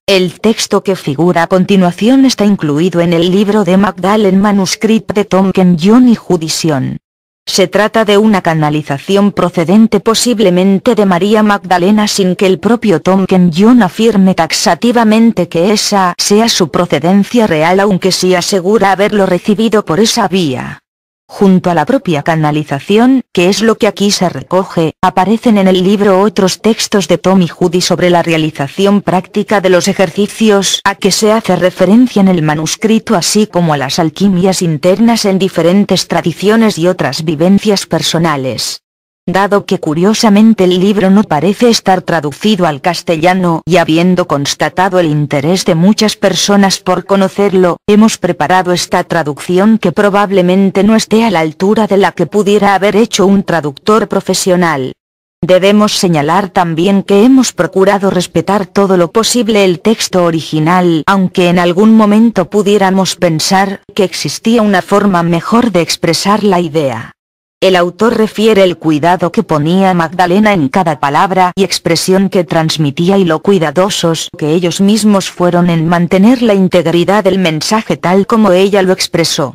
El texto que figura a continuación está incluido en el libro de Magdalene Manuscript de Tom Kenyon y Judición. Se trata de una canalización procedente posiblemente de María Magdalena sin que el propio Tom Kenyon afirme taxativamente que esa sea su procedencia real, aunque sí asegura haberlo recibido por esa vía. Junto a la propia canalización, que es lo que aquí se recoge, aparecen en el libro otros textos de Tom y Judy sobre la realización práctica de los ejercicios a que se hace referencia en el manuscrito, así como a las alquimias internas en diferentes tradiciones y otras vivencias personales. Dado que curiosamente el libro no parece estar traducido al castellano y habiendo constatado el interés de muchas personas por conocerlo, hemos preparado esta traducción que probablemente no esté a la altura de la que pudiera haber hecho un traductor profesional. Debemos señalar también que hemos procurado respetar todo lo posible el texto original, aunque en algún momento pudiéramos pensar que existía una forma mejor de expresar la idea. El autor refiere el cuidado que ponía Magdalena en cada palabra y expresión que transmitía y lo cuidadosos que ellos mismos fueron en mantener la integridad del mensaje tal como ella lo expresó.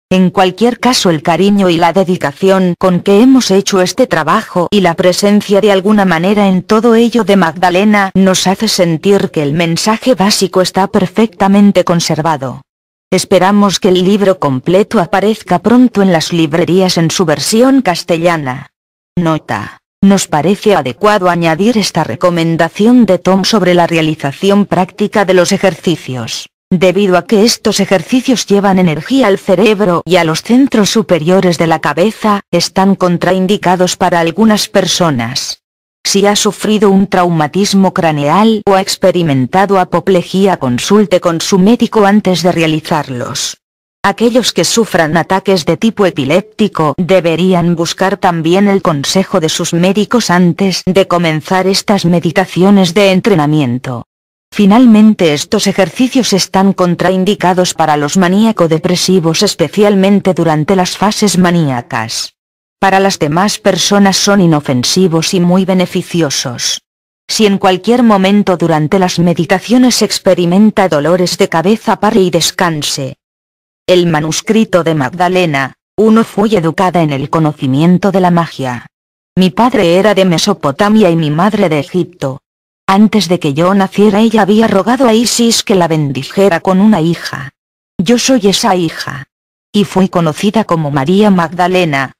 En cualquier caso, el cariño y la dedicación con que hemos hecho este trabajo y la presencia de alguna manera en todo ello de Magdalena nos hace sentir que el mensaje básico está perfectamente conservado. Esperamos que el libro completo aparezca pronto en las librerías en su versión castellana. Nota: nos parece adecuado añadir esta recomendación de Tom sobre la realización práctica de los ejercicios, debido a que estos ejercicios llevan energía al cerebro y a los centros superiores de la cabeza, están contraindicados para algunas personas. Si ha sufrido un traumatismo craneal o ha experimentado apoplejía, consulte con su médico antes de realizarlos. Aquellos que sufran ataques de tipo epiléptico deberían buscar también el consejo de sus médicos antes de comenzar estas meditaciones de entrenamiento. Finalmente, estos ejercicios están contraindicados para los maníaco-depresivos, especialmente durante las fases maníacas. Para las demás personas son inofensivos y muy beneficiosos. Si en cualquier momento durante las meditaciones experimenta dolores de cabeza, pare y descanse. El manuscrito de Magdalena. Fui educada en el conocimiento de la magia. Mi padre era de Mesopotamia y mi madre de Egipto. Antes de que yo naciera, ella había rogado a Isis que la bendijera con una hija. Yo soy esa hija. Y fui conocida como María Magdalena.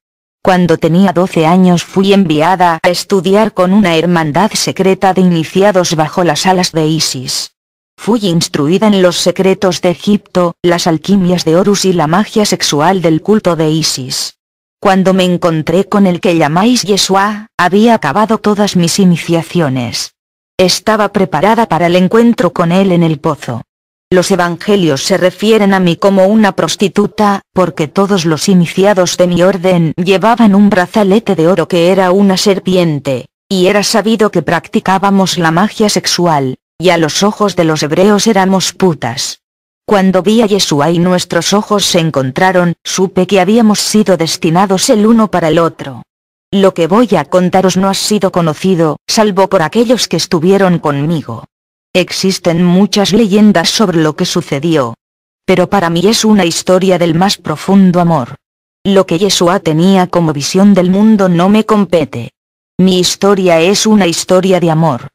Cuando tenía 12 años fui enviada a estudiar con una hermandad secreta de iniciados bajo las alas de Isis. Fui instruida en los secretos de Egipto, las alquimias de Horus y la magia sexual del culto de Isis. Cuando me encontré con el que llamáis Yeshua, había acabado todas mis iniciaciones. Estaba preparada para el encuentro con él en el pozo. Los evangelios se refieren a mí como una prostituta, porque todos los iniciados de mi orden llevaban un brazalete de oro que era una serpiente, y era sabido que practicábamos la magia sexual, y a los ojos de los hebreos éramos putas. Cuando vi a Yeshua y nuestros ojos se encontraron, supe que habíamos sido destinados el uno para el otro. Lo que voy a contaros no ha sido conocido, salvo por aquellos que estuvieron conmigo. Existen muchas leyendas sobre lo que sucedió. Pero para mí es una historia del más profundo amor. Lo que Yeshua tenía como visión del mundo no me compete. Mi historia es una historia de amor.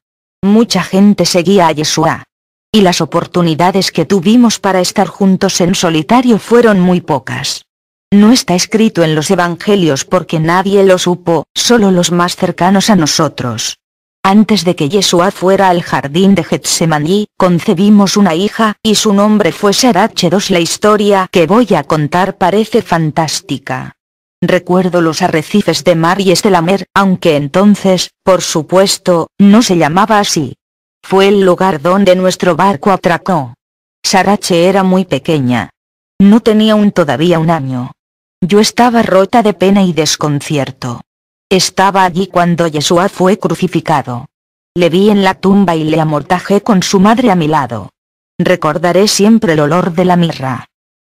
Mucha gente seguía a Yeshua. Y las oportunidades que tuvimos para estar juntos en solitario fueron muy pocas. No está escrito en los evangelios porque nadie lo supo, solo los más cercanos a nosotros. Antes de que Yeshua fuera al jardín de Getsemaní, concebimos una hija, y su nombre fue Sarache II. La historia que voy a contar parece fantástica. Recuerdo los arrecifes de Maries de la Mer, aunque entonces, por supuesto, no se llamaba así. Fue el lugar donde nuestro barco atracó. Sarache era muy pequeña. No tenía todavía un año. Yo estaba rota de pena y desconcierto. Estaba allí cuando Yeshua fue crucificado. Le vi en la tumba y le amortajé con su madre a mi lado. Recordaré siempre el olor de la mirra.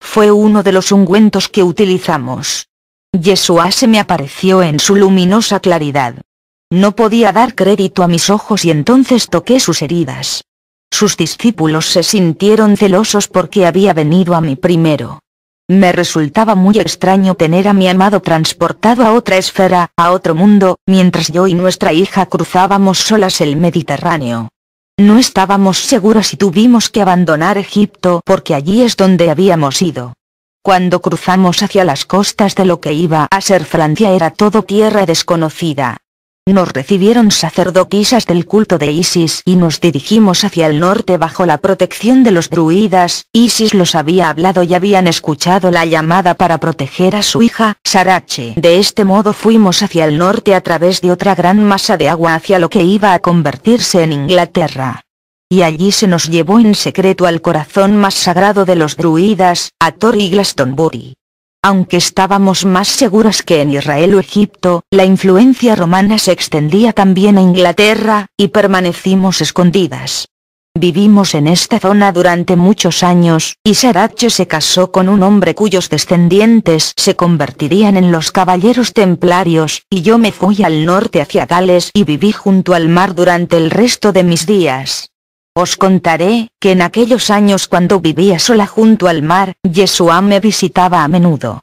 Fue uno de los ungüentos que utilizamos. Yeshua se me apareció en su luminosa claridad. No podía dar crédito a mis ojos y entonces toqué sus heridas. Sus discípulos se sintieron celosos porque había venido a mí primero. Me resultaba muy extraño tener a mi amado transportado a otra esfera, a otro mundo, mientras yo y nuestra hija cruzábamos solas el Mediterráneo. No estábamos seguras y tuvimos que abandonar Egipto porque allí es donde habíamos ido. Cuando cruzamos hacia las costas de lo que iba a ser Francia era todo tierra desconocida. Nos recibieron sacerdotisas del culto de Isis y nos dirigimos hacia el norte bajo la protección de los druidas. Isis los había hablado y habían escuchado la llamada para proteger a su hija, Sarache. De este modo fuimos hacia el norte a través de otra gran masa de agua hacia lo que iba a convertirse en Inglaterra. Y allí se nos llevó en secreto al corazón más sagrado de los druidas, a Thor y Glastonbury. Aunque estábamos más seguras que en Israel o Egipto, la influencia romana se extendía también a Inglaterra, y permanecimos escondidas. Vivimos en esta zona durante muchos años, y Sarache se casó con un hombre cuyos descendientes se convertirían en los caballeros templarios, y yo me fui al norte hacia Gales y viví junto al mar durante el resto de mis días. Os contaré, que en aquellos años cuando vivía sola junto al mar, Yeshua me visitaba a menudo.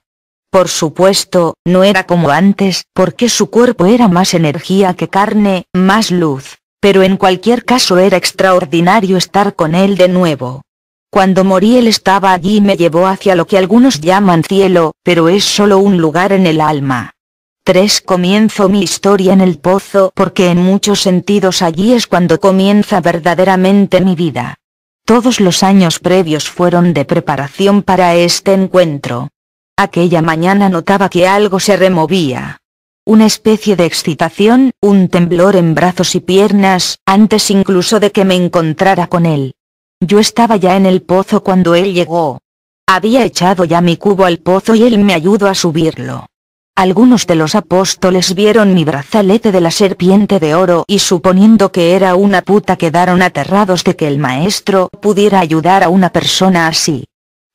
Por supuesto, no era como antes, porque su cuerpo era más energía que carne, más luz, pero en cualquier caso era extraordinario estar con él de nuevo. Cuando morí él estaba allí y me llevó hacia lo que algunos llaman cielo, pero es solo un lugar en el alma. 3. Comienzo mi historia en el pozo porque en muchos sentidos allí es cuando comienza verdaderamente mi vida. Todos los años previos fueron de preparación para este encuentro. Aquella mañana notaba que algo se removía. Una especie de excitación, un temblor en brazos y piernas, antes incluso de que me encontrara con él. Yo estaba ya en el pozo cuando él llegó. Había echado ya mi cubo al pozo y él me ayudó a subirlo. Algunos de los apóstoles vieron mi brazalete de la serpiente de oro y suponiendo que era una puta quedaron aterrados de que el maestro pudiera ayudar a una persona así.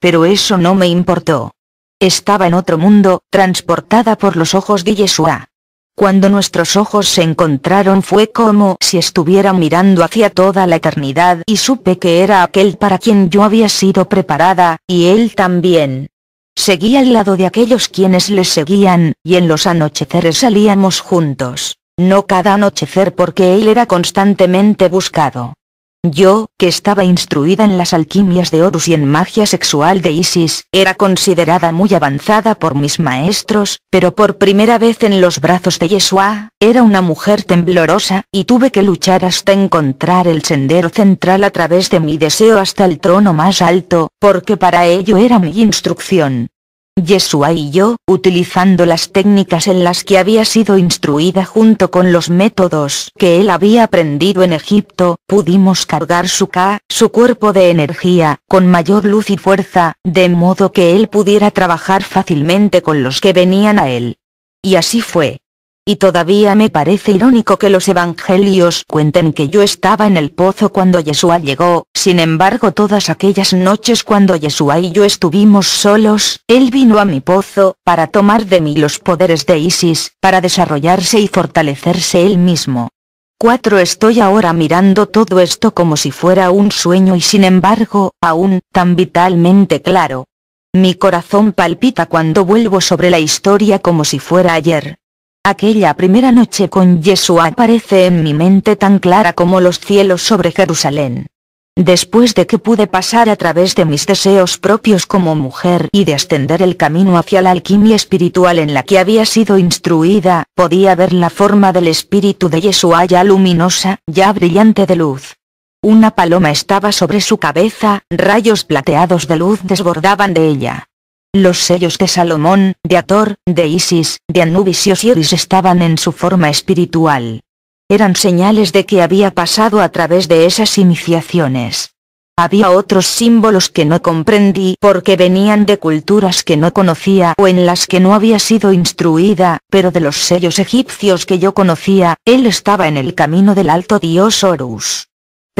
Pero eso no me importó. Estaba en otro mundo, transportada por los ojos de Yeshua. Cuando nuestros ojos se encontraron fue como si estuviera mirando hacia toda la eternidad y supe que era aquel para quien yo había sido preparada, y él también. Seguí al lado de aquellos quienes les seguían, y en los anocheceres salíamos juntos, no cada anochecer porque él era constantemente buscado. Yo, que estaba instruida en las alquimias de Horus y en magia sexual de Isis, era considerada muy avanzada por mis maestros, pero por primera vez en los brazos de Yeshua, era una mujer temblorosa, y tuve que luchar hasta encontrar el sendero central a través de mi deseo hasta el trono más alto, porque para ello era mi instrucción. Yeshua y yo, utilizando las técnicas en las que había sido instruida junto con los métodos que él había aprendido en Egipto, pudimos cargar su cuerpo de energía, con mayor luz y fuerza, de modo que él pudiera trabajar fácilmente con los que venían a él. Y así fue. Y todavía me parece irónico que los evangelios cuenten que yo estaba en el pozo cuando Yeshua llegó, sin embargo todas aquellas noches cuando Yeshua y yo estuvimos solos, él vino a mi pozo, para tomar de mí los poderes de Isis, para desarrollarse y fortalecerse él mismo. 4. Estoy ahora mirando todo esto como si fuera un sueño y sin embargo, aún, tan vitalmente claro. Mi corazón palpita cuando vuelvo sobre la historia como si fuera ayer. Aquella primera noche con Yeshua aparece en mi mente tan clara como los cielos sobre Jerusalén. Después de que pude pasar a través de mis deseos propios como mujer y de ascender el camino hacia la alquimia espiritual en la que había sido instruida, podía ver la forma del espíritu de Yeshua ya luminosa, ya brillante de luz. Una paloma estaba sobre su cabeza, rayos plateados de luz desbordaban de ella. Los sellos de Salomón, de Hathor, de Isis, de Anubis y Osiris estaban en su forma espiritual. Eran señales de que había pasado a través de esas iniciaciones. Había otros símbolos que no comprendí porque venían de culturas que no conocía o en las que no había sido instruida, pero de los sellos egipcios que yo conocía, él estaba en el camino del alto dios Horus.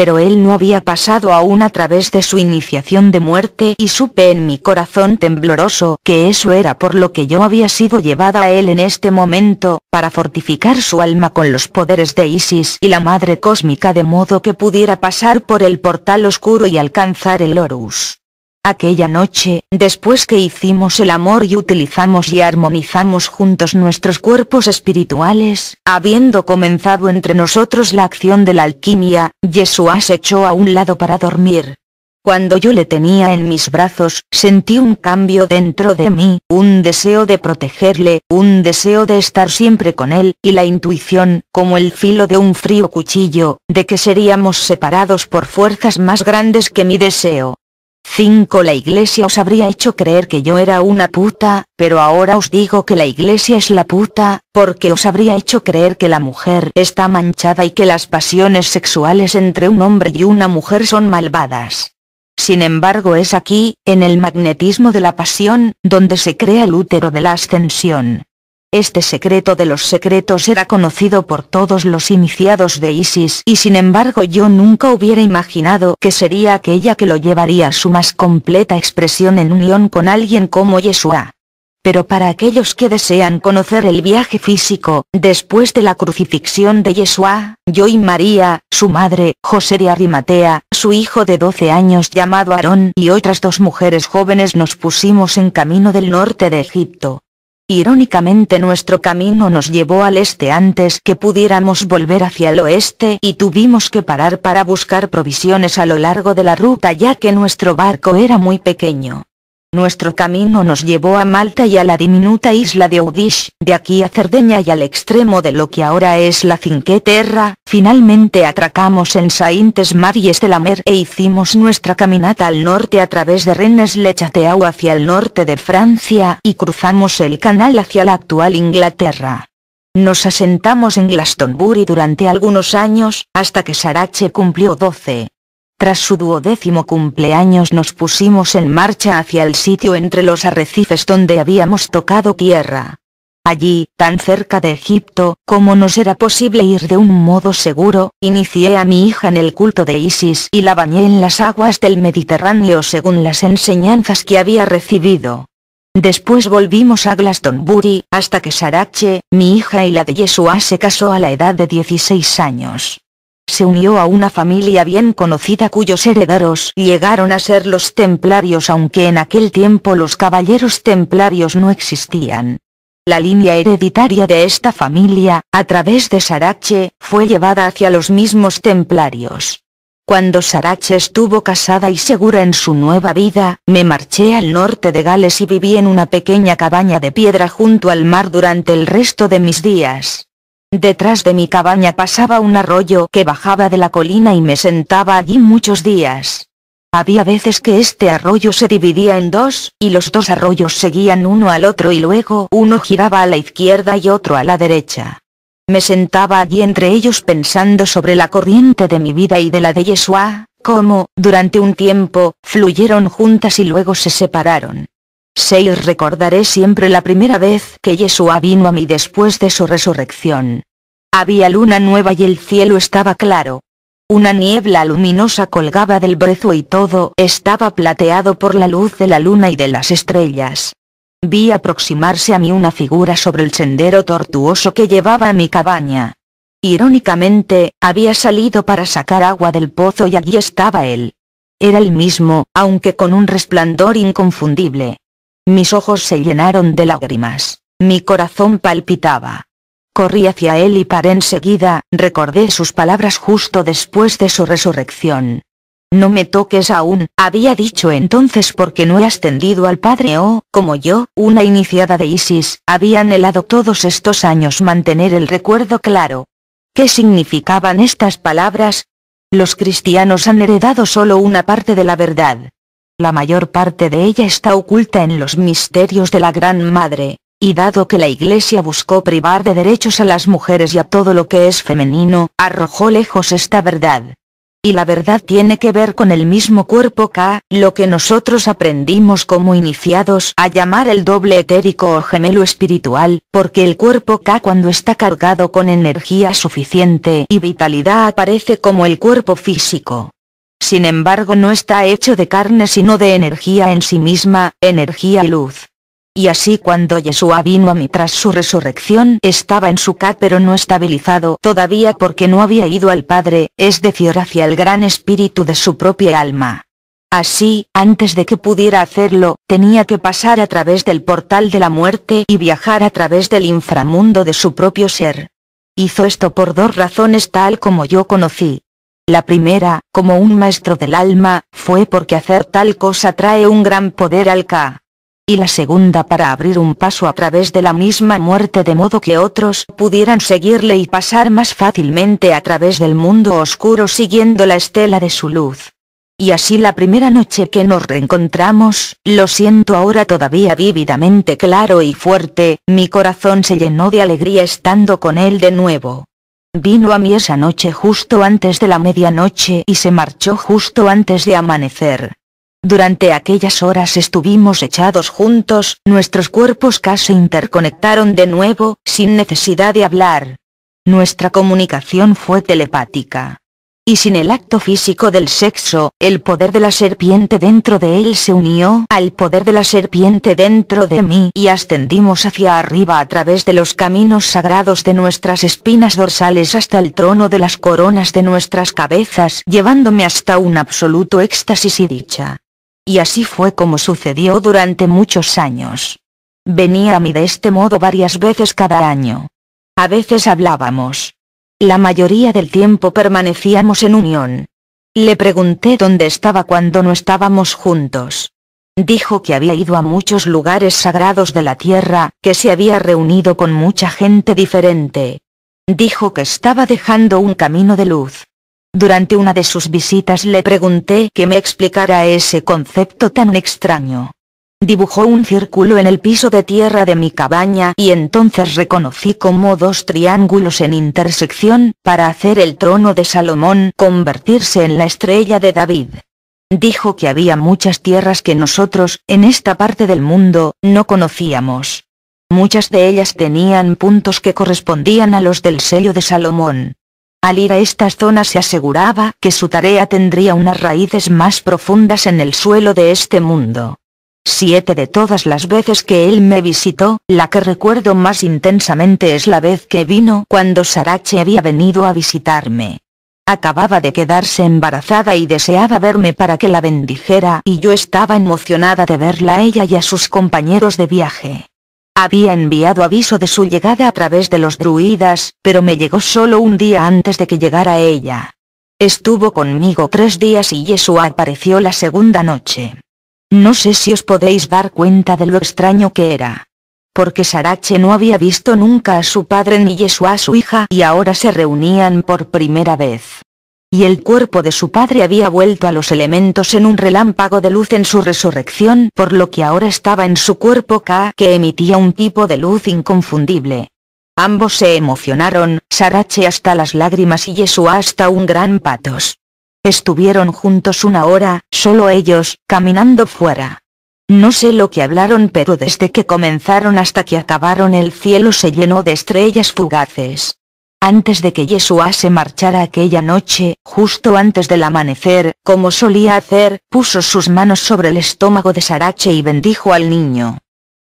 pero él no había pasado aún a través de su iniciación de muerte y supe en mi corazón tembloroso que eso era por lo que yo había sido llevada a él en este momento, para fortificar su alma con los poderes de Isis y la Madre Cósmica de modo que pudiera pasar por el portal oscuro y alcanzar el Horus. Aquella noche, después que hicimos el amor y utilizamos y armonizamos juntos nuestros cuerpos espirituales, habiendo comenzado entre nosotros la acción de la alquimia, Yeshua se echó a un lado para dormir. Cuando yo le tenía en mis brazos, sentí un cambio dentro de mí, un deseo de protegerle, un deseo de estar siempre con él, y la intuición, como el filo de un frío cuchillo, de que seríamos separados por fuerzas más grandes que mi deseo. 5. La iglesia os habría hecho creer que yo era una puta, pero ahora os digo que la iglesia es la puta, porque os habría hecho creer que la mujer está manchada y que las pasiones sexuales entre un hombre y una mujer son malvadas. Sin embargo es aquí, en el magnetismo de la pasión, donde se crea el útero de la ascensión. Este secreto de los secretos era conocido por todos los iniciados de Isis y sin embargo yo nunca hubiera imaginado que sería aquella que lo llevaría a su más completa expresión en unión con alguien como Yeshua. Pero para aquellos que desean conocer el viaje físico, después de la crucifixión de Yeshua, yo y María, su madre, José de Arimatea, su hijo de 12 años llamado Aarón y otras 2 mujeres jóvenes nos pusimos en camino del norte de Egipto. Irónicamente nuestro camino nos llevó al este antes que pudiéramos volver hacia el oeste y tuvimos que parar para buscar provisiones a lo largo de la ruta ya que nuestro barco era muy pequeño. Nuestro camino nos llevó a Malta y a la diminuta isla de Udish, de aquí a Cerdeña y al extremo de lo que ahora es la Cinque Terre. Finalmente atracamos en Saintes-Maries de la Mer e hicimos nuestra caminata al norte a través de Rennes-le-Château hacia el norte de Francia y cruzamos el canal hacia la actual Inglaterra. Nos asentamos en Glastonbury durante algunos años, hasta que Sarache cumplió 12. Tras su 12º cumpleaños nos pusimos en marcha hacia el sitio entre los arrecifes donde habíamos tocado tierra. Allí, tan cerca de Egipto, como nos era posible ir de un modo seguro, inicié a mi hija en el culto de Isis y la bañé en las aguas del Mediterráneo según las enseñanzas que había recibido. Después volvimos a Glastonbury, hasta que Sarache, mi hija y la de Yeshua se casó a la edad de 16 años. Se unió a una familia bien conocida cuyos herederos llegaron a ser los templarios aunque en aquel tiempo los caballeros templarios no existían. La línea hereditaria de esta familia, a través de Sarache, fue llevada hacia los mismos templarios. Cuando Sarache estuvo casada y segura en su nueva vida, me marché al norte de Gales y viví en una pequeña cabaña de piedra junto al mar durante el resto de mis días. Detrás de mi cabaña pasaba un arroyo que bajaba de la colina y me sentaba allí muchos días. Había veces que este arroyo se dividía en 2, y los 2 arroyos seguían uno al otro y luego uno giraba a la izquierda y otro a la derecha. Me sentaba allí entre ellos pensando sobre la corriente de mi vida y de la de Yeshua, cómo, durante un tiempo, fluyeron juntas y luego se separaron. Recordaré siempre la primera vez que Yeshua vino a mí después de su resurrección. Había luna nueva y el cielo estaba claro. Una niebla luminosa colgaba del brezo y todo estaba plateado por la luz de la luna y de las estrellas. Vi aproximarse a mí una figura sobre el sendero tortuoso que llevaba a mi cabaña. Irónicamente, había salido para sacar agua del pozo y allí estaba él. Era el mismo, aunque con un resplandor inconfundible. Mis ojos se llenaron de lágrimas, mi corazón palpitaba. Corrí hacia él y paré enseguida, recordé sus palabras justo después de su resurrección. No me toques aún, había dicho entonces porque no he ascendido al Padre como yo, una iniciada de Isis, había anhelado todos estos años mantener el recuerdo claro. ¿Qué significaban estas palabras? Los cristianos han heredado solo una parte de la verdad. La mayor parte de ella está oculta en los misterios de la Gran Madre, y dado que la Iglesia buscó privar de derechos a las mujeres y a todo lo que es femenino, arrojó lejos esta verdad. Y la verdad tiene que ver con el mismo cuerpo K, lo que nosotros aprendimos como iniciados a llamar el doble etérico o gemelo espiritual, porque el cuerpo K cuando está cargado con energía suficiente y vitalidad aparece como el cuerpo físico. Sin embargo no está hecho de carne sino de energía en sí misma, energía y luz. Y así cuando Yeshua vino a mí tras su resurrección estaba en su K pero no estabilizado todavía porque no había ido al Padre, es decir hacia el gran espíritu de su propia alma. Así, antes de que pudiera hacerlo, tenía que pasar a través del portal de la muerte y viajar a través del inframundo de su propio ser. Hizo esto por dos razones tal como yo conocí. La primera, como un maestro del alma, fue porque hacer tal cosa trae un gran poder al K. Y la segunda para abrir un paso a través de la misma muerte de modo que otros pudieran seguirle y pasar más fácilmente a través del mundo oscuro siguiendo la estela de su luz. Y así la primera noche que nos reencontramos, lo siento ahora todavía vívidamente claro y fuerte, mi corazón se llenó de alegría estando con él de nuevo. Vino a mí esa noche justo antes de la medianoche y se marchó justo antes de amanecer. Durante aquellas horas estuvimos echados juntos, nuestros cuerpos casi se interconectaron de nuevo, sin necesidad de hablar. Nuestra comunicación fue telepática. Y sin el acto físico del sexo, el poder de la serpiente dentro de él se unió al poder de la serpiente dentro de mí y ascendimos hacia arriba a través de los caminos sagrados de nuestras espinas dorsales hasta el trono de las coronas de nuestras cabezas, llevándome hasta un absoluto éxtasis y dicha. Y así fue como sucedió durante muchos años. Venía a mí de este modo varias veces cada año. A veces hablábamos. La mayoría del tiempo permanecíamos en unión. Le pregunté dónde estaba cuando no estábamos juntos. Dijo que había ido a muchos lugares sagrados de la tierra, que se había reunido con mucha gente diferente. Dijo que estaba dejando un camino de luz. Durante una de sus visitas le pregunté que me explicara ese concepto tan extraño. Dibujó un círculo en el piso de tierra de mi cabaña y entonces reconocí como dos triángulos en intersección, para hacer el trono de Salomón convertirse en la estrella de David. Dijo que había muchas tierras que nosotros, en esta parte del mundo, no conocíamos. Muchas de ellas tenían puntos que correspondían a los del sello de Salomón. Al ir a estas zonas se aseguraba que su tarea tendría unas raíces más profundas en el suelo de este mundo. 7 de todas las veces que él me visitó, la que recuerdo más intensamente es la vez que vino cuando Sarache había venido a visitarme. Acababa de quedarse embarazada y deseaba verme para que la bendijera y yo estaba emocionada de verla a ella y a sus compañeros de viaje. Había enviado aviso de su llegada a través de los druidas, pero me llegó solo un día antes de que llegara ella. Estuvo conmigo 3 días y Yeshua apareció la segunda noche. No sé si os podéis dar cuenta de lo extraño que era. Porque Sarache no había visto nunca a su padre ni Yeshua a su hija y ahora se reunían por primera vez. Y el cuerpo de su padre había vuelto a los elementos en un relámpago de luz en su resurrección, por lo que ahora estaba en su cuerpo K, que emitía un tipo de luz inconfundible. Ambos se emocionaron, Sarache hasta las lágrimas y Yeshua hasta un gran patos. Estuvieron juntos 1 hora, solo ellos, caminando fuera. No sé lo que hablaron pero desde que comenzaron hasta que acabaron el cielo se llenó de estrellas fugaces. Antes de que Yeshua se marchara aquella noche, justo antes del amanecer, como solía hacer, puso sus manos sobre el estómago de Sarache y bendijo al niño.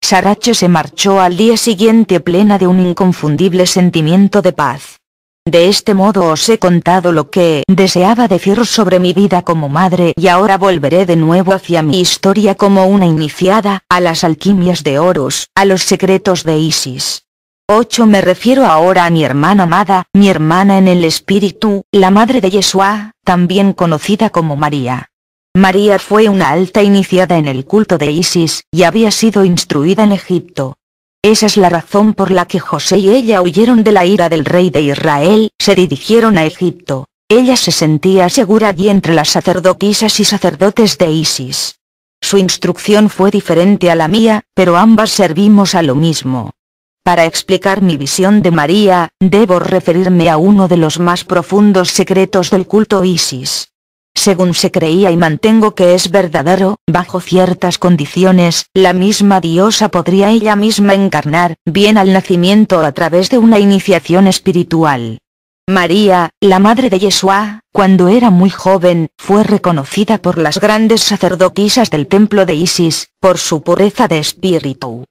Sarache se marchó al día siguiente plena de un inconfundible sentimiento de paz. De este modo os he contado lo que deseaba deciros sobre mi vida como madre y ahora volveré de nuevo hacia mi historia como una iniciada, a las alquimias de Horus, a los secretos de Isis. 8 Me refiero ahora a mi hermana amada, mi hermana en el espíritu, la madre de Yeshua, también conocida como María. María fue una alta iniciada en el culto de Isis, y había sido instruida en Egipto. Esa es la razón por la que José y ella huyeron de la ira del rey de Israel, se dirigieron a Egipto. Ella se sentía segura allí entre las sacerdotisas y sacerdotes de Isis. Su instrucción fue diferente a la mía, pero ambas servimos a lo mismo. Para explicar mi visión de María, debo referirme a uno de los más profundos secretos del culto Isis. Según se creía y mantengo que es verdadero, bajo ciertas condiciones, la misma diosa podría ella misma encarnar, bien al nacimiento o a través de una iniciación espiritual. María, la madre de Yeshua, cuando era muy joven, fue reconocida por las grandes sacerdotisas del templo de Isis, por su pureza de espíritu.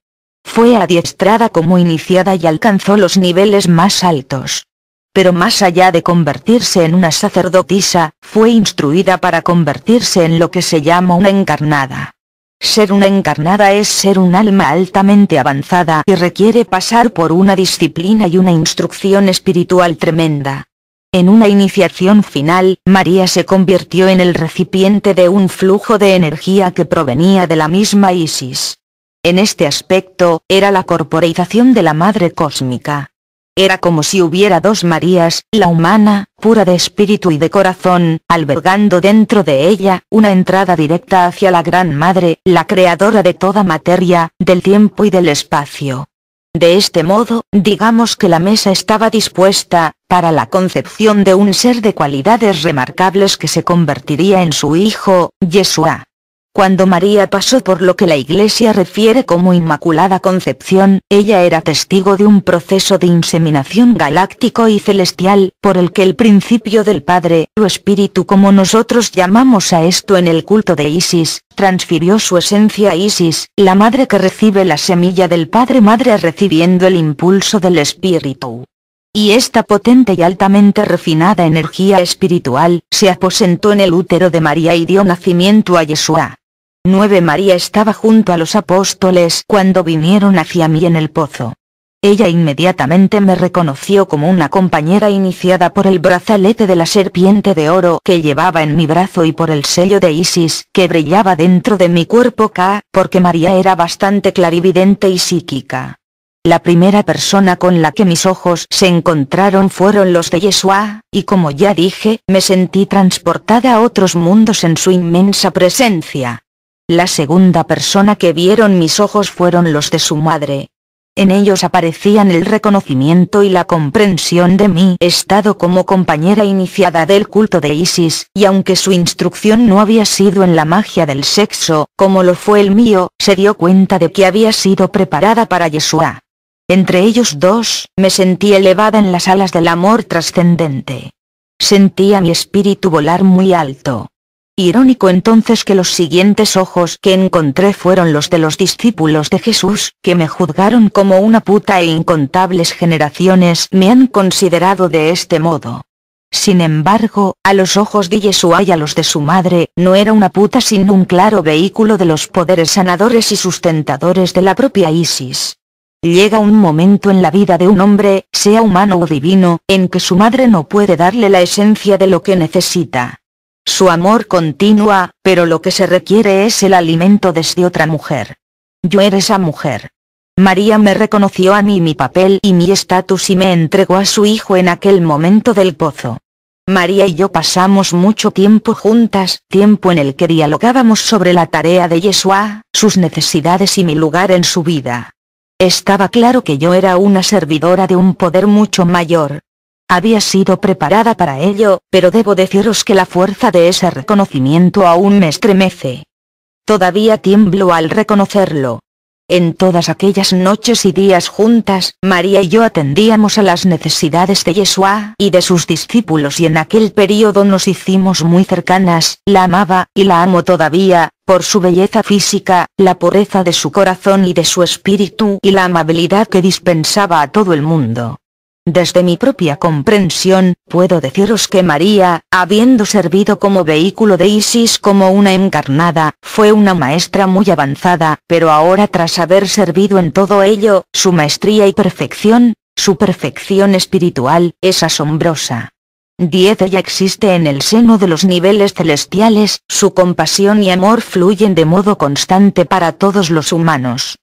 Fue adiestrada como iniciada y alcanzó los niveles más altos. Pero más allá de convertirse en una sacerdotisa, fue instruida para convertirse en lo que se llama una encarnada. Ser una encarnada es ser un alma altamente avanzada y requiere pasar por una disciplina y una instrucción espiritual tremenda. En una iniciación final, María se convirtió en el recipiente de un flujo de energía que provenía de la misma Isis. En este aspecto, era la corporeización de la Madre Cósmica. Era como si hubiera dos Marías, la humana, pura de espíritu y de corazón, albergando dentro de ella una entrada directa hacia la Gran Madre, la creadora de toda materia, del tiempo y del espacio. De este modo, digamos que la mesa estaba dispuesta, para la concepción de un ser de cualidades remarcables que se convertiría en su hijo, Yeshua. Cuando María pasó por lo que la Iglesia refiere como Inmaculada Concepción, ella era testigo de un proceso de inseminación galáctico y celestial, por el que el principio del Padre, o Espíritu como nosotros llamamos a esto en el culto de Isis, transfirió su esencia a Isis, la madre que recibe la semilla del Padre Madre recibiendo el impulso del Espíritu. Y esta potente y altamente refinada energía espiritual, se aposentó en el útero de María y dio nacimiento a Yeshua. 9 María estaba junto a los apóstoles cuando vinieron hacia mí en el pozo. Ella inmediatamente me reconoció como una compañera iniciada por el brazalete de la serpiente de oro que llevaba en mi brazo y por el sello de Isis que brillaba dentro de mi cuerpo porque María era bastante clarividente y psíquica. La primera persona con la que mis ojos se encontraron fueron los de Yeshua, y como ya dije, me sentí transportada a otros mundos en su inmensa presencia. La segunda persona que vieron mis ojos fueron los de su madre. En ellos aparecían el reconocimiento y la comprensión de mi estado como compañera iniciada del culto de Isis, y aunque su instrucción no había sido en la magia del sexo, como lo fue el mío, se dio cuenta de que había sido preparada para Yeshua. Entre ellos dos, me sentí elevada en las alas del amor trascendente. Sentía mi espíritu volar muy alto. Irónico entonces que los siguientes ojos que encontré fueron los de los discípulos de Jesús, que me juzgaron como una puta e incontables generaciones me han considerado de este modo. Sin embargo, a los ojos de Yeshua y a los de su madre, no era una puta sino un claro vehículo de los poderes sanadores y sustentadores de la propia Isis. Llega un momento en la vida de un hombre, sea humano o divino, en que su madre no puede darle la esencia de lo que necesita. Su amor continúa, pero lo que se requiere es el alimento desde otra mujer. Yo era esa mujer. María me reconoció a mí mi papel y mi estatus y me entregó a su hijo en aquel momento del pozo. María y yo pasamos mucho tiempo juntas, tiempo en el que dialogábamos sobre la tarea de Yeshua, sus necesidades y mi lugar en su vida. Estaba claro que yo era una servidora de un poder mucho mayor. Había sido preparada para ello, pero debo deciros que la fuerza de ese reconocimiento aún me estremece. Todavía tiemblo al reconocerlo. En todas aquellas noches y días juntas, María y yo atendíamos a las necesidades de Yeshua y de sus discípulos y en aquel período nos hicimos muy cercanas, la amaba, y la amo todavía, por su belleza física, la pureza de su corazón y de su espíritu y la amabilidad que dispensaba a todo el mundo. Desde mi propia comprensión, puedo deciros que María, habiendo servido como vehículo de Isis como una encarnada, fue una maestra muy avanzada, pero ahora tras haber servido en todo ello, su maestría y perfección, su perfección espiritual, es asombrosa. 10 Ella existe en el seno de los niveles celestiales, su compasión y amor fluyen de modo constante para todos los humanos.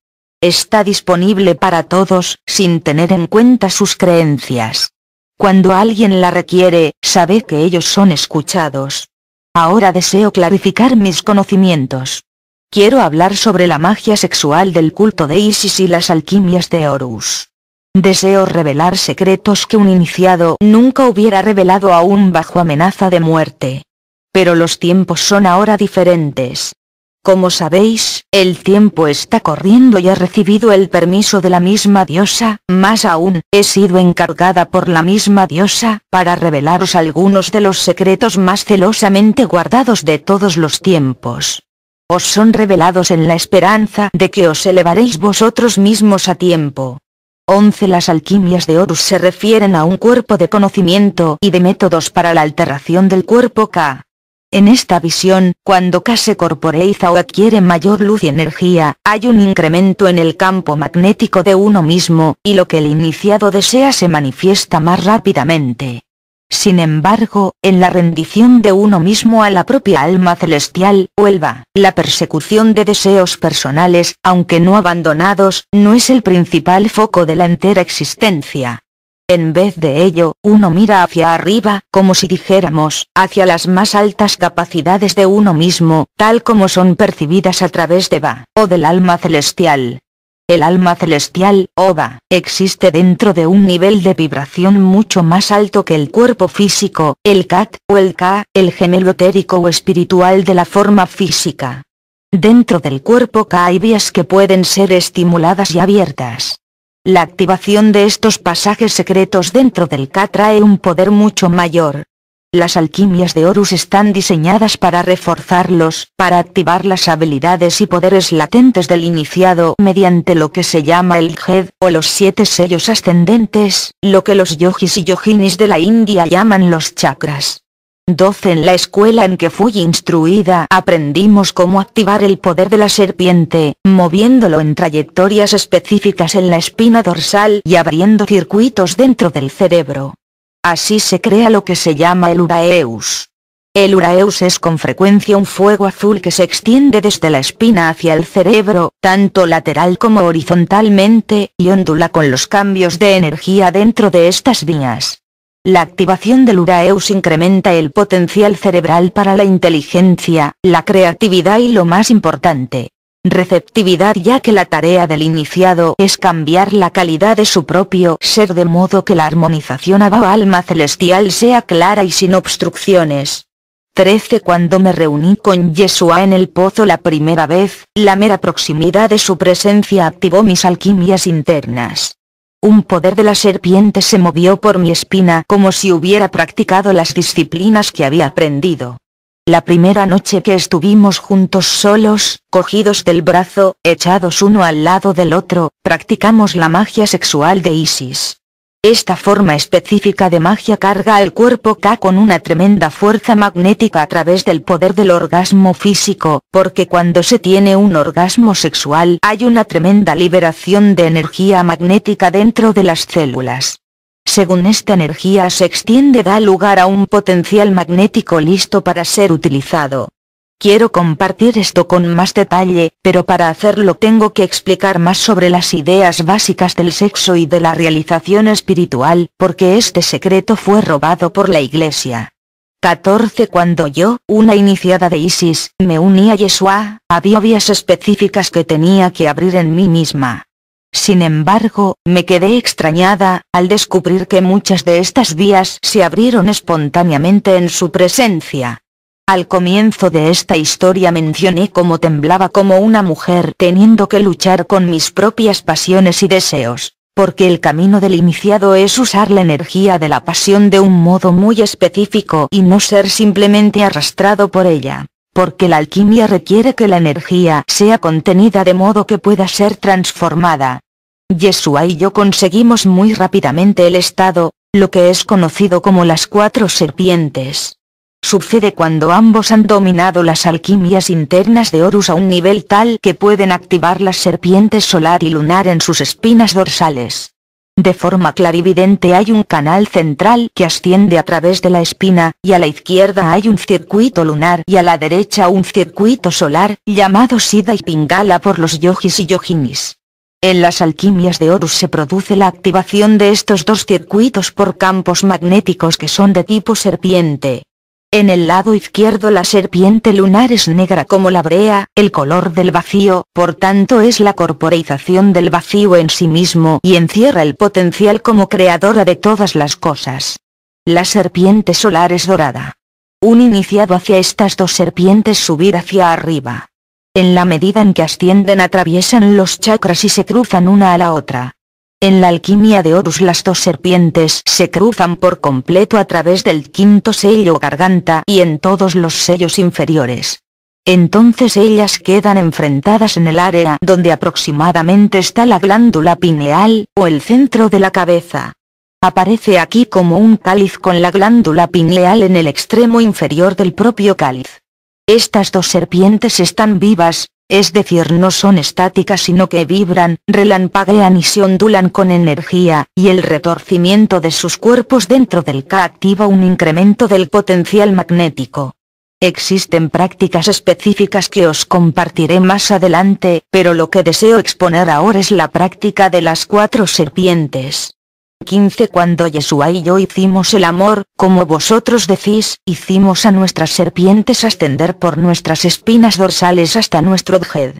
Está disponible para todos, sin tener en cuenta sus creencias. Cuando alguien la requiere, sabe que ellos son escuchados. Ahora deseo clarificar mis conocimientos. Quiero hablar sobre la magia sexual del culto de Isis y las alquimias de Horus. Deseo revelar secretos que un iniciado nunca hubiera revelado aún bajo amenaza de muerte. Pero los tiempos son ahora diferentes. Como sabéis, el tiempo está corriendo y he recibido el permiso de la misma diosa, más aún, he sido encargada por la misma diosa, para revelaros algunos de los secretos más celosamente guardados de todos los tiempos. Os son revelados en la esperanza de que os elevaréis vosotros mismos a tiempo. 11. Las alquimias de Horus se refieren a un cuerpo de conocimiento y de métodos para la alteración del cuerpo K. En esta visión, cuando K se corporeiza o adquiere mayor luz y energía, hay un incremento en el campo magnético de uno mismo, y lo que el iniciado desea se manifiesta más rápidamente. Sin embargo, en la rendición de uno mismo a la propia alma celestial, o elva, la persecución de deseos personales, aunque no abandonados, no es el principal foco de la entera existencia. En vez de ello, uno mira hacia arriba, como si dijéramos, hacia las más altas capacidades de uno mismo, tal como son percibidas a través de Va, o del alma celestial. El alma celestial, o Va, existe dentro de un nivel de vibración mucho más alto que el cuerpo físico, el Kat, o el Ka, el gemelo etérico o espiritual de la forma física. Dentro del cuerpo Ka hay vías que pueden ser estimuladas y abiertas. La activación de estos pasajes secretos dentro del Ka trae un poder mucho mayor. Las alquimias de Horus están diseñadas para reforzarlos, para activar las habilidades y poderes latentes del iniciado mediante lo que se llama el Jed, o los 7 sellos ascendentes, lo que los yogis y yoginis de la India llaman los chakras. 12. En la escuela en que fui instruida aprendimos cómo activar el poder de la serpiente, moviéndolo en trayectorias específicas en la espina dorsal y abriendo circuitos dentro del cerebro. Así se crea lo que se llama el Uraeus. El Uraeus es con frecuencia un fuego azul que se extiende desde la espina hacia el cerebro, tanto lateral como horizontalmente, y ondula con los cambios de energía dentro de estas vías. La activación del Uraeus incrementa el potencial cerebral para la inteligencia, la creatividad y lo más importante, receptividad, ya que la tarea del iniciado es cambiar la calidad de su propio ser de modo que la armonización a alma celestial sea clara y sin obstrucciones. 13. Cuando me reuní con Yeshua en el pozo la primera vez, la mera proximidad de su presencia activó mis alquimias internas. Un poder de la serpiente se movió por mi espina como si hubiera practicado las disciplinas que había aprendido. La primera noche que estuvimos juntos solos, cogidos del brazo, echados uno al lado del otro, practicamos la magia sexual de Isis. Esta forma específica de magia carga al cuerpo K con una tremenda fuerza magnética a través del poder del orgasmo físico, porque cuando se tiene un orgasmo sexual hay una tremenda liberación de energía magnética dentro de las células. Según esta energía se extiende, da lugar a un potencial magnético listo para ser utilizado. Quiero compartir esto con más detalle, pero para hacerlo tengo que explicar más sobre las ideas básicas del sexo y de la realización espiritual, porque este secreto fue robado por la Iglesia. 14. Cuando yo, una iniciada de Isis, me uní a Yeshua, había vías específicas que tenía que abrir en mí misma. Sin embargo, me quedé extrañada, al descubrir que muchas de estas vías se abrieron espontáneamente en su presencia. Al comienzo de esta historia mencioné cómo temblaba como una mujer teniendo que luchar con mis propias pasiones y deseos, porque el camino del iniciado es usar la energía de la pasión de un modo muy específico y no ser simplemente arrastrado por ella. Porque la alquimia requiere que la energía sea contenida de modo que pueda ser transformada. Yeshua y yo conseguimos muy rápidamente el estado, lo que es conocido como las 4 serpientes. Sucede cuando ambos han dominado las alquimias internas de Horus a un nivel tal que pueden activar las serpientes solar y lunar en sus espinas dorsales. De forma clarividente hay un canal central que asciende a través de la espina, y a la izquierda hay un circuito lunar y a la derecha un circuito solar, llamado Siddha y Pingala por los yogis y yoginis. En las alquimias de Horus se produce la activación de estos dos circuitos por campos magnéticos que son de tipo serpiente. En el lado izquierdo la serpiente lunar es negra como la brea, el color del vacío, por tanto es la corporeización del vacío en sí mismo y encierra el potencial como creadora de todas las cosas. La serpiente solar es dorada. Un iniciado hacia estas dos serpientes subir hacia arriba. En la medida en que ascienden atraviesan los chakras y se cruzan una a la otra. En la alquimia de Horus las dos serpientes se cruzan por completo a través del quinto sello garganta y en todos los sellos inferiores. Entonces ellas quedan enfrentadas en el área donde aproximadamente está la glándula pineal, o el centro de la cabeza. Aparece aquí como un cáliz con la glándula pineal en el extremo inferior del propio cáliz. Estas dos serpientes están vivas, es decir, no son estáticas sino que vibran, relampaguean y se ondulan con energía, y el retorcimiento de sus cuerpos dentro del Ka activa un incremento del potencial magnético. Existen prácticas específicas que os compartiré más adelante, pero lo que deseo exponer ahora es la práctica de las 4 serpientes. 15 Cuando Yeshua y yo hicimos el amor, como vosotros decís, hicimos a nuestras serpientes ascender por nuestras espinas dorsales hasta nuestro djed.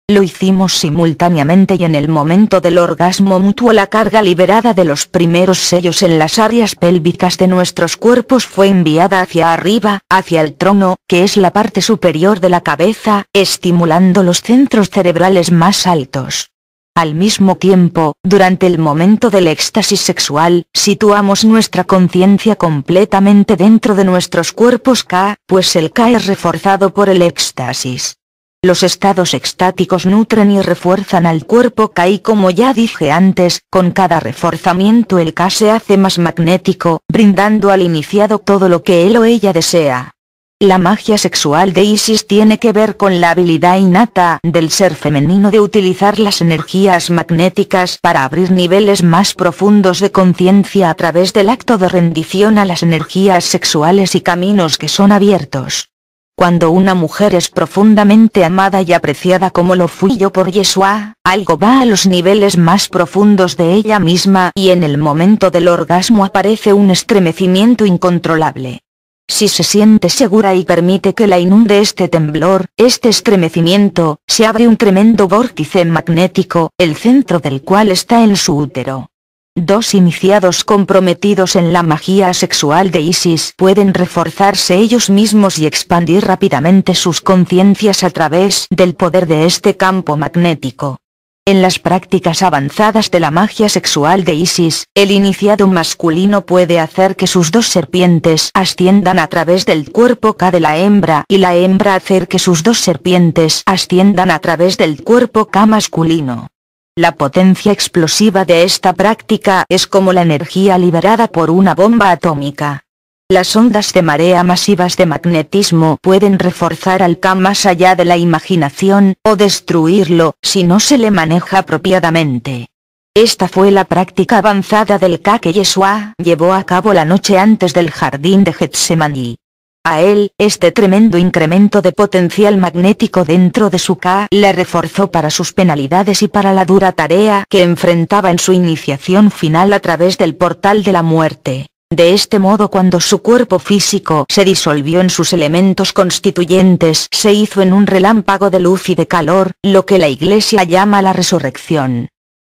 Lo hicimos simultáneamente y en el momento del orgasmo mutuo la carga liberada de los primeros sellos en las áreas pélvicas de nuestros cuerpos fue enviada hacia arriba, hacia el trono, que es la parte superior de la cabeza, estimulando los centros cerebrales más altos. Al mismo tiempo, durante el momento del éxtasis sexual, situamos nuestra conciencia completamente dentro de nuestros cuerpos Ka, pues el Ka es reforzado por el éxtasis. Los estados extáticos nutren y refuerzan al cuerpo Ka y como ya dije antes, con cada reforzamiento el Ka se hace más magnético, brindando al iniciado todo lo que él o ella desea. La magia sexual de Isis tiene que ver con la habilidad innata del ser femenino de utilizar las energías magnéticas para abrir niveles más profundos de conciencia a través del acto de rendición a las energías sexuales y caminos que son abiertos. Cuando una mujer es profundamente amada y apreciada como lo fui yo por Yeshua, algo va a los niveles más profundos de ella misma y en el momento del orgasmo aparece un estremecimiento incontrolable. Si se siente segura y permite que la inunde este temblor, este estremecimiento, se abre un tremendo vórtice magnético, el centro del cual está en su útero. Dos iniciados comprometidos en la magia sexual de Isis pueden reforzarse ellos mismos y expandir rápidamente sus conciencias a través del poder de este campo magnético. En las prácticas avanzadas de la magia sexual de Isis, el iniciado masculino puede hacer que sus dos serpientes asciendan a través del cuerpo Ka de la hembra y la hembra hacer que sus dos serpientes asciendan a través del cuerpo Ka masculino. La potencia explosiva de esta práctica es como la energía liberada por una bomba atómica. Las ondas de marea masivas de magnetismo pueden reforzar al Ka más allá de la imaginación, o destruirlo, si no se le maneja apropiadamente. Esta fue la práctica avanzada del Ka que Yeshua llevó a cabo la noche antes del jardín de Getsemaní. A él, este tremendo incremento de potencial magnético dentro de su Ka le reforzó para sus penalidades y para la dura tarea que enfrentaba en su iniciación final a través del portal de la muerte. De este modo cuando su cuerpo físico se disolvió en sus elementos constituyentes se hizo en un relámpago de luz y de calor, lo que la Iglesia llama la resurrección.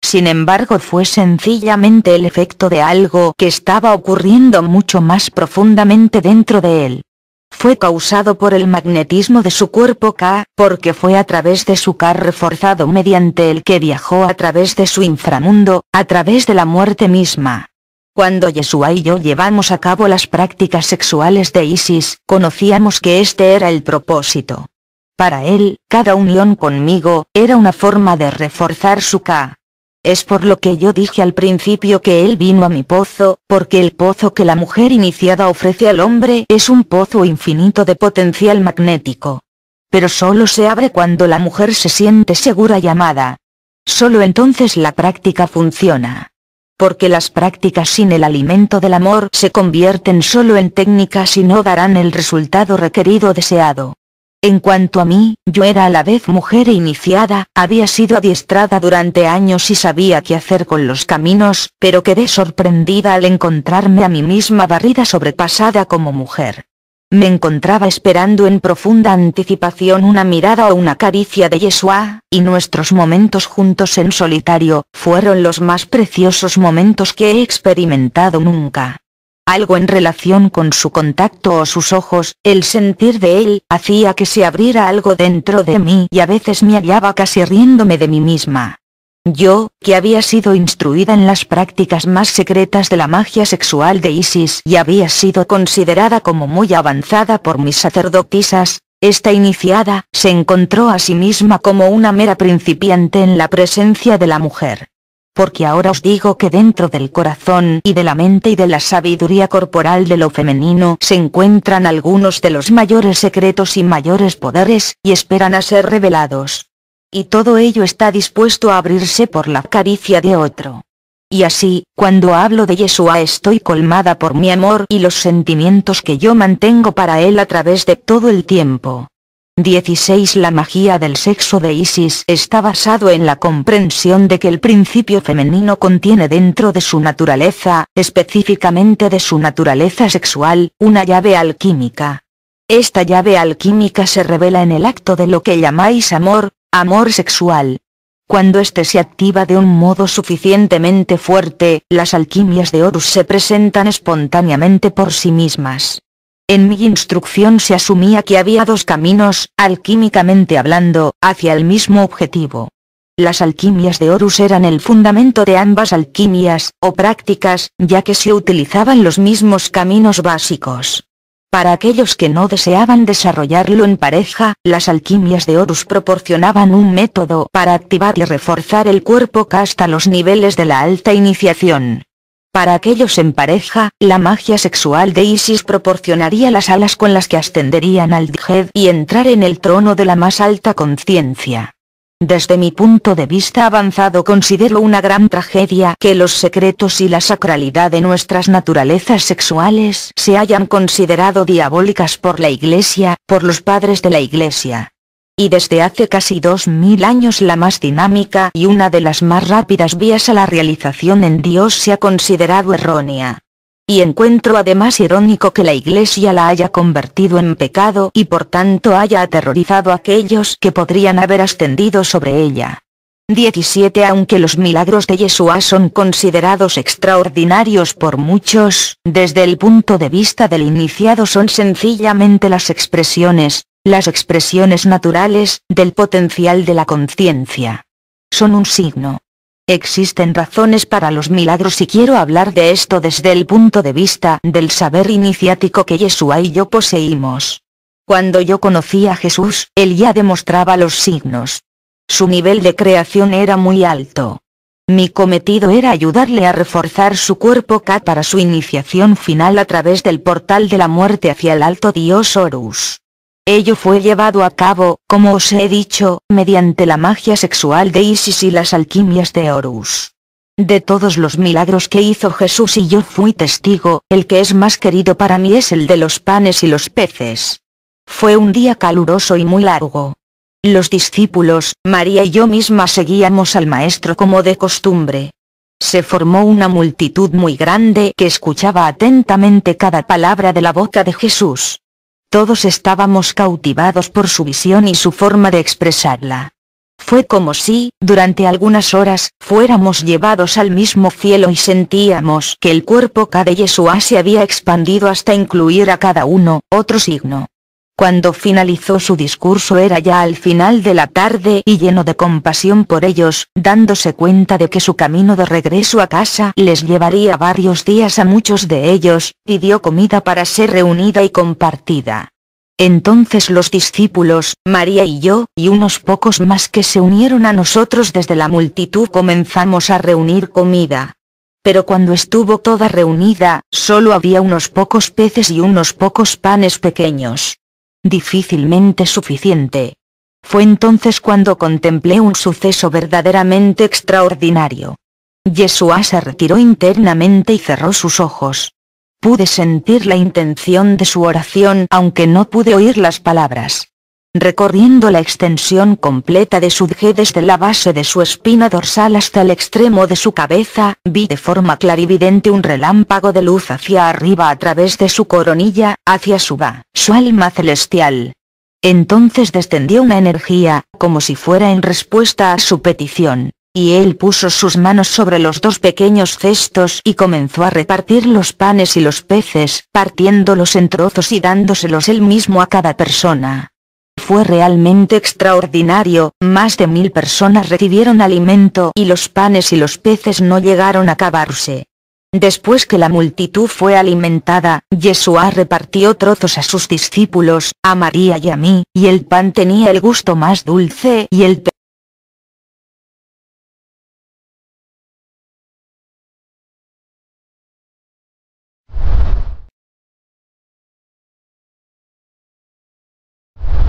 Sin embargo fue sencillamente el efecto de algo que estaba ocurriendo mucho más profundamente dentro de él. Fue causado por el magnetismo de su cuerpo Ka, porque fue a través de su Ka reforzado mediante el que viajó a través de su inframundo, a través de la muerte misma. Cuando Yeshua y yo llevamos a cabo las prácticas sexuales de Isis, conocíamos que este era el propósito. Para él, cada unión conmigo, era una forma de reforzar su Ka. Es por lo que yo dije al principio que él vino a mi pozo, porque el pozo que la mujer iniciada ofrece al hombre es un pozo infinito de potencial magnético. Pero solo se abre cuando la mujer se siente segura y amada. Solo entonces la práctica funciona. Porque las prácticas sin el alimento del amor se convierten solo en técnicas y no darán el resultado requerido o deseado. En cuanto a mí, yo era a la vez mujer e iniciada, había sido adiestrada durante años y sabía qué hacer con los caminos, pero quedé sorprendida al encontrarme a mí misma barrida sobrepasada como mujer. Me encontraba esperando en profunda anticipación una mirada o una caricia de Yeshua, y nuestros momentos juntos en solitario fueron los más preciosos momentos que he experimentado nunca. Algo en relación con su contacto o sus ojos, el sentir de él, hacía que se abriera algo dentro de mí y a veces me hallaba casi riéndome de mí misma. Yo, que había sido instruida en las prácticas más secretas de la magia sexual de Isis y había sido considerada como muy avanzada por mis sacerdotisas, esta iniciada se encontró a sí misma como una mera principiante en la presencia de la mujer. Porque ahora os digo que dentro del corazón y de la mente y de la sabiduría corporal de lo femenino se encuentran algunos de los mayores secretos y mayores poderes, y esperan a ser revelados. Y todo ello está dispuesto a abrirse por la caricia de otro. Y así, cuando hablo de Yeshua estoy colmada por mi amor y los sentimientos que yo mantengo para él a través de todo el tiempo. 16. La magia del sexo de Isis está basado en la comprensión de que el principio femenino contiene dentro de su naturaleza, específicamente de su naturaleza sexual, una llave alquímica. Esta llave alquímica se revela en el acto de lo que llamáis amor sexual. Cuando éste se activa de un modo suficientemente fuerte, las alquimias de Horus se presentan espontáneamente por sí mismas. En mi instrucción se asumía que había dos caminos, alquímicamente hablando, hacia el mismo objetivo. Las alquimias de Horus eran el fundamento de ambas alquimias, o prácticas, ya que se utilizaban los mismos caminos básicos. Para aquellos que no deseaban desarrollarlo en pareja, las alquimias de Horus proporcionaban un método para activar y reforzar el cuerpo K hasta los niveles de la alta iniciación. Para aquellos en pareja, la magia sexual de Isis proporcionaría las alas con las que ascenderían al Djed y entrar en el trono de la más alta conciencia. Desde mi punto de vista avanzado considero una gran tragedia que los secretos y la sacralidad de nuestras naturalezas sexuales se hayan considerado diabólicas por la Iglesia, por los padres de la Iglesia. Y desde hace casi 2000 años la más dinámica y una de las más rápidas vías a la realización en Dios se ha considerado errónea. Y encuentro además irónico que la Iglesia la haya convertido en pecado y por tanto haya aterrorizado a aquellos que podrían haber ascendido sobre ella. 17. Aunque los milagros de Yeshua son considerados extraordinarios por muchos, desde el punto de vista del iniciado son sencillamente las expresiones naturales, del potencial de la conciencia. Son un signo. Existen razones para los milagros y quiero hablar de esto desde el punto de vista del saber iniciático que Yeshua y yo poseímos. Cuando yo conocí a Jesús, él ya demostraba los signos. Su nivel de creación era muy alto. Mi cometido era ayudarle a reforzar su cuerpo K para su iniciación final a través del portal de la muerte hacia el alto dios Horus. Ello fue llevado a cabo, como os he dicho, mediante la magia sexual de Isis y las alquimias de Horus. De todos los milagros que hizo Jesús y yo fui testigo, el que es más querido para mí es el de los panes y los peces. Fue un día caluroso y muy largo. Los discípulos, María y yo misma seguíamos al Maestro como de costumbre. Se formó una multitud muy grande que escuchaba atentamente cada palabra de la boca de Jesús. Todos estábamos cautivados por su visión y su forma de expresarla. Fue como si, durante algunas horas, fuéramos llevados al mismo cielo y sentíamos que el cuerpo K de Yeshua se había expandido hasta incluir a cada uno, otro signo. Cuando finalizó su discurso era ya al final de la tarde y lleno de compasión por ellos, dándose cuenta de que su camino de regreso a casa les llevaría varios días a muchos de ellos, pidió comida para ser reunida y compartida. Entonces los discípulos, María y yo, y unos pocos más que se unieron a nosotros desde la multitud comenzamos a reunir comida. Pero cuando estuvo toda reunida, solo había unos pocos peces y unos pocos panes pequeños. Difícilmente suficiente. Fue entonces cuando contemplé un suceso verdaderamente extraordinario. Yeshua se retiró internamente y cerró sus ojos. Pude sentir la intención de su oración aunque no pude oír las palabras. recorriendo la extensión completa de su dje desde la base de su espina dorsal hasta el extremo de su cabeza. Vi de forma clarividente un relámpago de luz hacia arriba a través de su coronilla, hacia su alma celestial. Entonces descendió una energía, como si fuera en respuesta a su petición, y él puso sus manos sobre los dos pequeños cestos y comenzó a repartir los panes y los peces, partiéndolos en trozos y dándoselos él mismo a cada persona. Fue realmente extraordinario, más de 1000 personas recibieron alimento y los panes y los peces no llegaron a acabarse. Después que la multitud fue alimentada, Yeshua repartió trozos a sus discípulos, a María y a mí, y el pan tenía el gusto más dulce y el